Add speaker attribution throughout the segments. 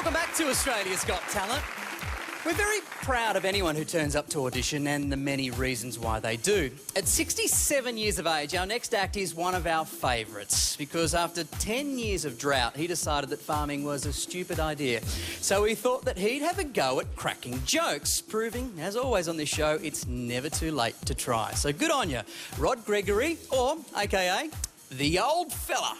Speaker 1: Welcome back to Australia's Got Talent. We're very proud of anyone who turns up to audition and the many reasons why they do. At 67 years of age, our next act is one of our favourites because after 10 years of drought, he decided that farming was a stupid idea. So he thought that he'd have a go at cracking jokes, proving, as always on this show, it's never too late to try. So good on you, Rod Gregory, or, a.k.a. The Old Fella.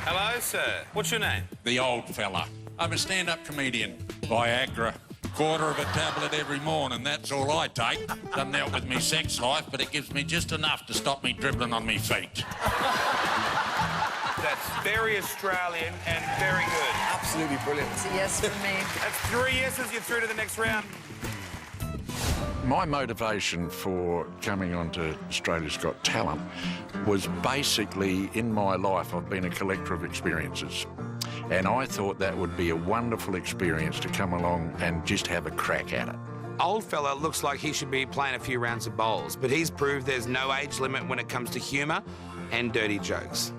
Speaker 2: Hello, sir. What's your name?
Speaker 3: The Old Fella. I'm a stand-up comedian. Viagra. Quarter of a tablet every morning, that's all I take. Doesn't help with me sex life, but it gives me just enough to stop me dribbling on me feet.
Speaker 2: That's very Australian and very good.
Speaker 4: Absolutely brilliant.
Speaker 5: It's a yes from me.
Speaker 2: That's 3 yeses. You're through to the next round.
Speaker 3: My motivation for coming onto Australia's Got Talent was basically, in my life, I've been a collector of experiences. And I thought that would be a wonderful experience to come along and just have a crack at it.
Speaker 4: Old fella looks like he should be playing a few rounds of bowls, but he's proved there's no age limit when it comes to humour and dirty jokes.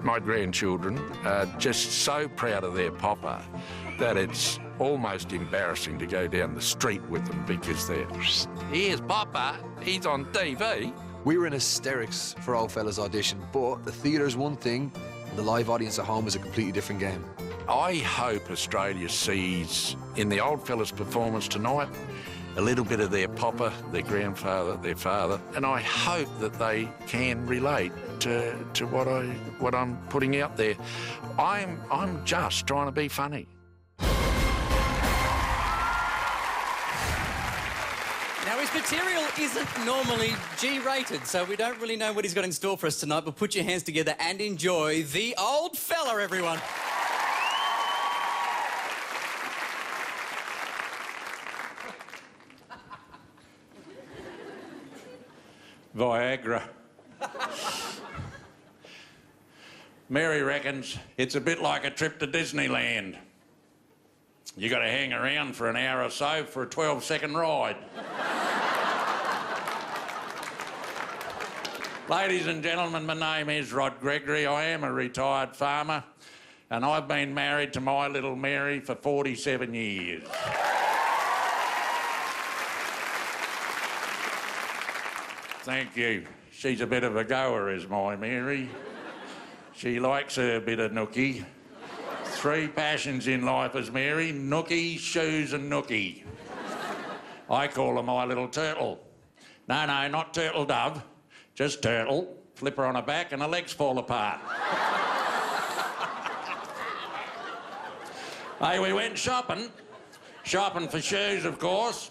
Speaker 3: My grandchildren are just so proud of their papa that it's almost embarrassing to go down the street with them because they're, here's Papa, he's on TV.
Speaker 6: We were in hysterics for Old Fella's audition, but the theatre's one thing, and the live audience at home is a completely different game.
Speaker 3: I hope Australia sees in the Old Fella's performance tonight a little bit of their papa, their grandfather, their father, and I hope that they can relate to what I'm putting out there. I'm just trying to be funny.
Speaker 1: Now, his material isn't normally G-rated, so we don't really know what he's got in store for us tonight, but put your hands together and enjoy The Old Fella, everyone.
Speaker 3: Viagra. Mary reckons it's a bit like a trip to Disneyland. You got to hang around for an hour or so for a 12-second ride. Ladies and gentlemen, my name is Rod Gregory. I am a retired farmer, and I've been married to my little Mary for 47 years. Thank you. She's a bit of a goer, is my Mary. She likes her bit of nookie. 3 passions in life as Mary: nookie, shoes and nookie. I call her my little turtle. No, not turtle dove, just turtle. Flip her on her back and her legs fall apart. Hey, we went shopping for shoes, of course.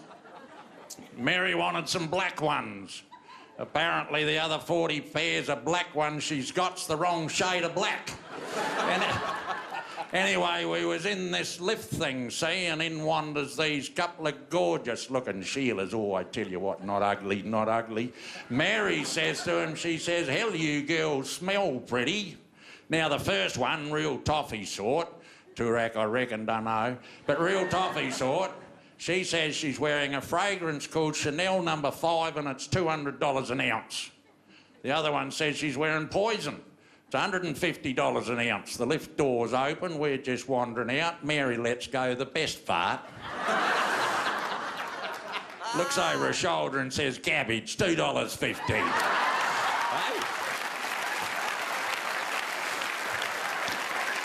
Speaker 3: Mary wanted some black ones. Apparently the other 40 pairs of black ones she's got's the wrong shade of black. Anyway, we was in this lift thing, see, and in wanders these couple of gorgeous-looking Sheilas. Oh, I tell you what, not ugly, not ugly. Mary says to him, she says, "Hell, you girls smell pretty." Now, the first one, real toffee sort, Toorak, I reckon, dunno, but real toffee sort, she says she's wearing a fragrance called Chanel No. 5 and it's $200 an ounce. The other one says she's wearing Poison. It's $150 an ounce. The lift door's open, we're just wandering out. Mary lets go the best fart. Looks over her shoulder and says, "Cabbage, $2.50. Hey?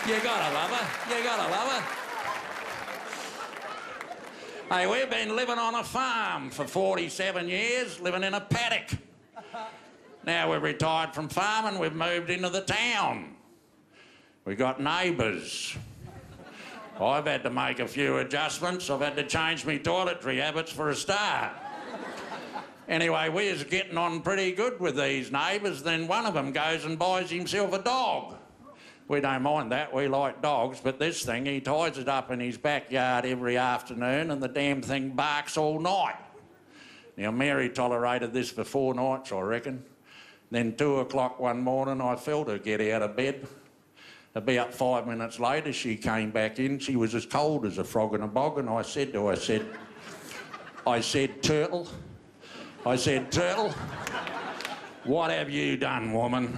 Speaker 3: You gotta love her. You gotta love her. Hey, we've been living on a farm for 47 years, living in a paddock. Now we've retired from farming, we've moved into the town. We got neighbours. I've had to make a few adjustments. I've had to change my toiletry habits for a start. Anyway, we was getting on pretty good with these neighbours. Then one of them goes and buys himself a dog. We don't mind that, we like dogs, but this thing, he ties it up in his backyard every afternoon and the damn thing barks all night. Now, Mary tolerated this for 4 nights, I reckon. Then 2 o'clock one morning, I felt her get out of bed. About 5 minutes later, she came back in. She was as cold as a frog in a bog, and I said to her, "Turtle, what have you done, woman?"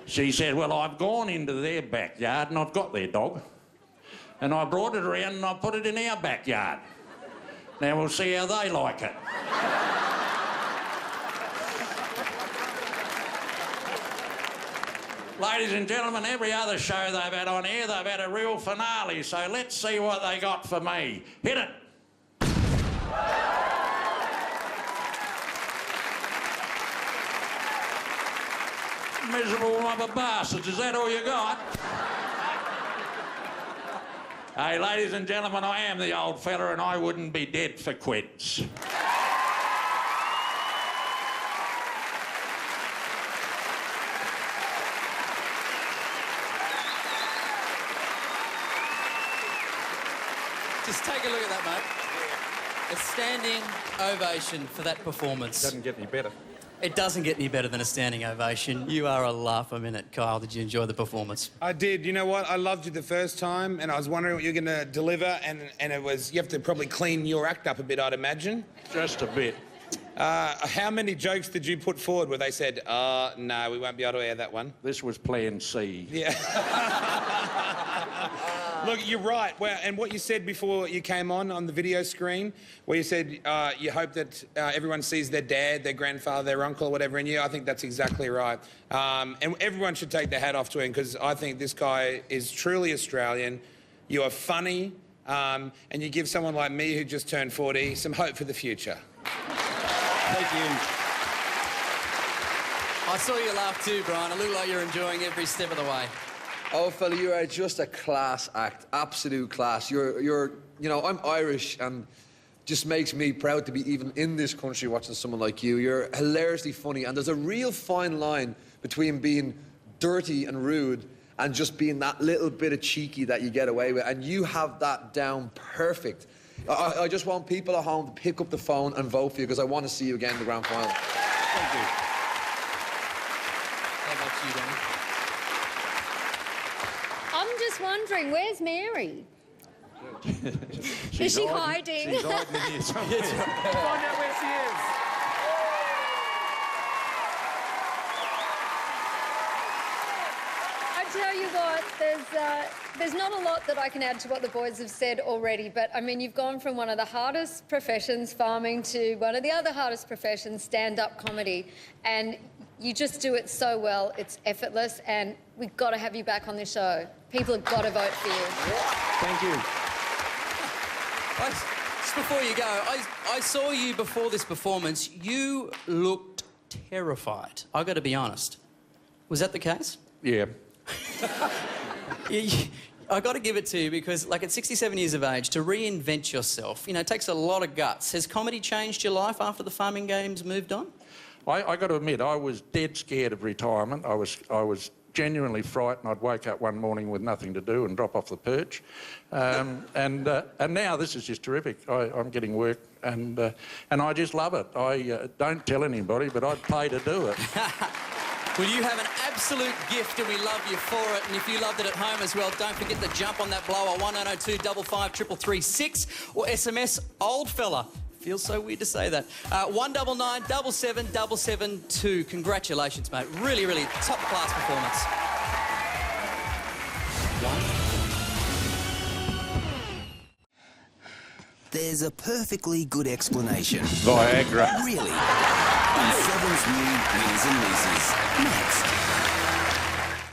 Speaker 3: She said, well, I've gone into their backyard and I've got their dog. And I brought it around and I put it in our backyard. Now we'll see how they like it. Ladies and gentlemen, every other show they've had on here, they've had a real finale, so let's see what they got for me. Hit it. Miserable mob of bastards, is that all you got? Hey, ladies and gentlemen, I am the old fella and I wouldn't be dead for quids.
Speaker 1: Just take a look at that, mate. A standing ovation for that performance.
Speaker 5: Doesn't get any better.
Speaker 1: It doesn't get any better than a standing ovation. You are a laugh a minute. Kyle, did you enjoy the performance?
Speaker 2: I did. You know what? I loved you the first time, and I was wondering what you're going to deliver, and it was... You have to probably clean your act up a bit, I'd imagine.
Speaker 3: Just a bit.
Speaker 2: How many jokes did you put forward where they said, no, we won't be able to air that one?
Speaker 3: This was Plan C.
Speaker 2: Yeah. Look, you're right. Well, and what you said before you came on the video screen, where you said you hope that everyone sees their dad, their grandfather, their uncle, or whatever in you, I think that's exactly right. And everyone should take their hat off to him, because I think this guy is truly Australian. You are funny, and you give someone like me, who just turned 40, some hope for the future.
Speaker 5: Thank you.
Speaker 1: I saw you laugh too, Brian. It looked like you're enjoying every step of the way.
Speaker 6: Oh, fella, you are just a class act, absolute class. You know, I'm Irish, and just makes me proud to be even in this country watching someone like you. You're hilariously funny, and there's a real fine line between being dirty and rude and just being that little bit of cheeky that you get away with, and you have that down perfect. I just want people at home to pick up the phone and vote for you, because I want to see you again in the grand final.
Speaker 3: Thank you.
Speaker 1: How about you, Danny?
Speaker 7: I'm just wondering, where's Mary? Is she hiding?
Speaker 3: She's hiding in here somewhere.
Speaker 2: Find out where she is.
Speaker 7: I tell you what, there's not a lot that I can add to what the boys have said already, but I mean, you've gone from one of the hardest professions, farming, to one of the other hardest professions, stand-up comedy, and you just do it so well. It's effortless, and we've got to have you back on the show. People have got to vote for you.
Speaker 3: Thank you.
Speaker 1: Just before you go, I saw you before this performance. You looked terrified. I got to be honest. Was that the case?
Speaker 3: Yeah.
Speaker 1: I got to give it to you, because, like, at 67 years of age, to reinvent yourself, you know, it takes a lot of guts. Has comedy changed your life after the farming games moved on?
Speaker 3: I got to admit, I was dead scared of retirement. I was genuinely frightened. I'd wake up one morning with nothing to do and drop off the perch. And now this is just terrific. I'm getting work, and I just love it. I don't tell anybody, but I'd pay to do it.
Speaker 1: Well, you have an absolute gift, and we love you for it. And if you loved it at home as well, don't forget to jump on that blower, 1902 55 333 or SMS old fella. Feels so weird to say that. 199 77 772. Congratulations, mate. Really, really top class performance.
Speaker 8: There's a perfectly good explanation.
Speaker 3: Viagra.
Speaker 8: Really. On Seven's new Winners and Losers.